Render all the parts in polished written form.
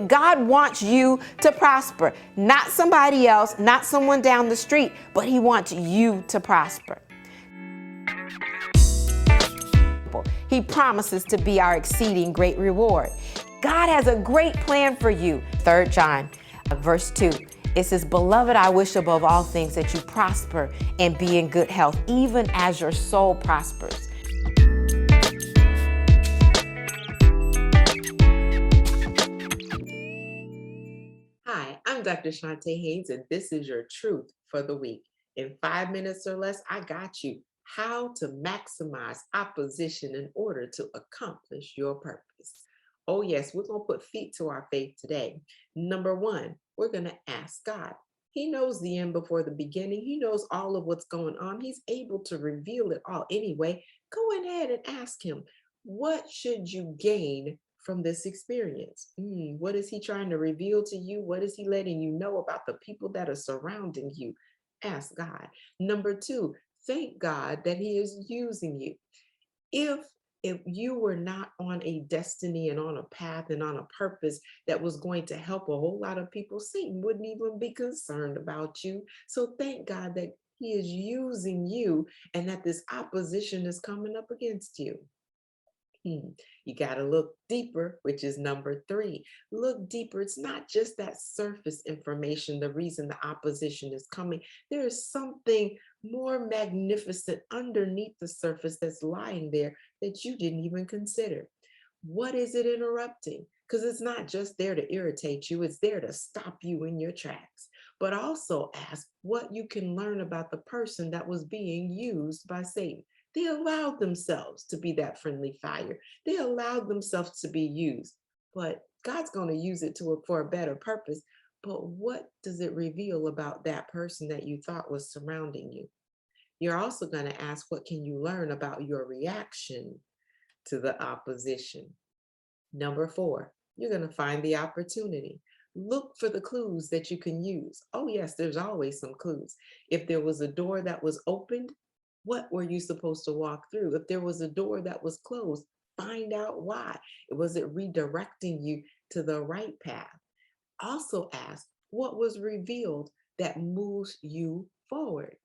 that God wants you to prosper. Not somebody else, not someone down the street, but He wants you to prosper. He promises to be our exceeding great reward. God has a great plan for you. 3 John, verse 2, it says, "Beloved, I wish above all things that you prosper and be in good health, even as your soul prospers." Hi, I'm Dr. Chonta Haynes, and this is your truth for the week. In 5 minutes or less, I got you. How to maximize opposition in order to accomplish your purpose. Oh yes, we're going to put feet to our faith today. Number one, we're going to ask God. He knows the end before the beginning. He knows all of what's going on. He's able to reveal it all anyway. Go ahead and ask Him, what should you gain from this experience? What is He trying to reveal to you? What is He letting you know about the people that are surrounding you? Ask God. Number two, thank God that He is using you. If you were not on a destiny and on a path and on a purpose that was going to help a whole lot of people, Satan wouldn't even be concerned about you. So thank God that He is using you and that this opposition is coming up against you. You got to look deeper, which is number three. Look deeper. It's not just that surface information, the reason the opposition is coming. There is something more magnificent underneath the surface that's lying there that you didn't even consider. What is it interrupting? Because it's not just there to irritate you, it's there to stop you in your tracks. But also ask what you can learn about the person that was being used by Satan. They allowed themselves to be that friendly fire. They allowed themselves to be used. But God's going to use it for a better purpose. But what does it reveal about that person that you thought was surrounding you? You're also going to ask, what can you learn about your reaction to the opposition? Number four, you're going to find the opportunity. Look for the clues that you can use. Oh yes, there's always some clues. If there was a door that was opened, what were you supposed to walk through? If there was a door that was closed, find out why. Was it redirecting you to the right path? Also ask, what was revealed that moves you forward?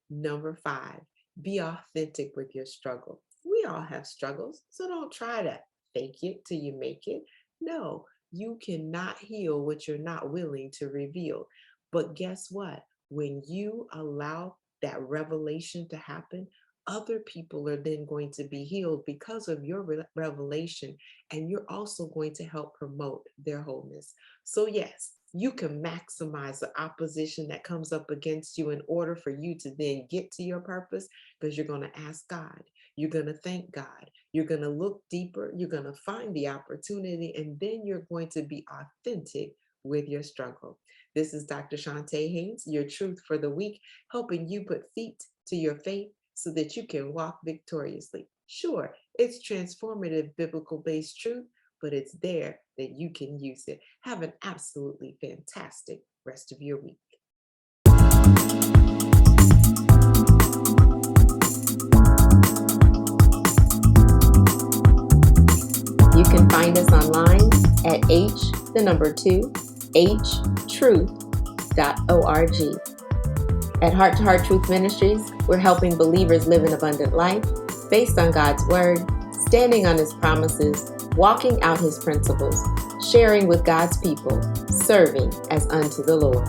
Number five, be authentic with your struggle. We all have struggles, so don't try to fake it till you make it. No, you cannot heal what you're not willing to reveal. But guess what? When you allow that revelation to happen, other people are then going to be healed because of your revelation, and you're also going to help promote their wholeness. So yes, you can maximize the opposition that comes up against you in order for you to then get to your purpose, because you're going to ask God, you're going to thank God, you're going to look deeper, you're going to find the opportunity, and then you're going to be authentic with your struggle. This is Dr. Chonta Haynes, your truth for the week, helping you put feet to your faith so that you can walk victoriously. Sure, it's transformative biblical based truth, but it's there that you can use it. Have an absolutely fantastic rest of your week. You can find us online at htruth.org. At Heart Truth Ministries, we're helping believers live an abundant life based on God's Word, standing on His promises, walking out His principles, sharing with God's people, serving as unto the Lord.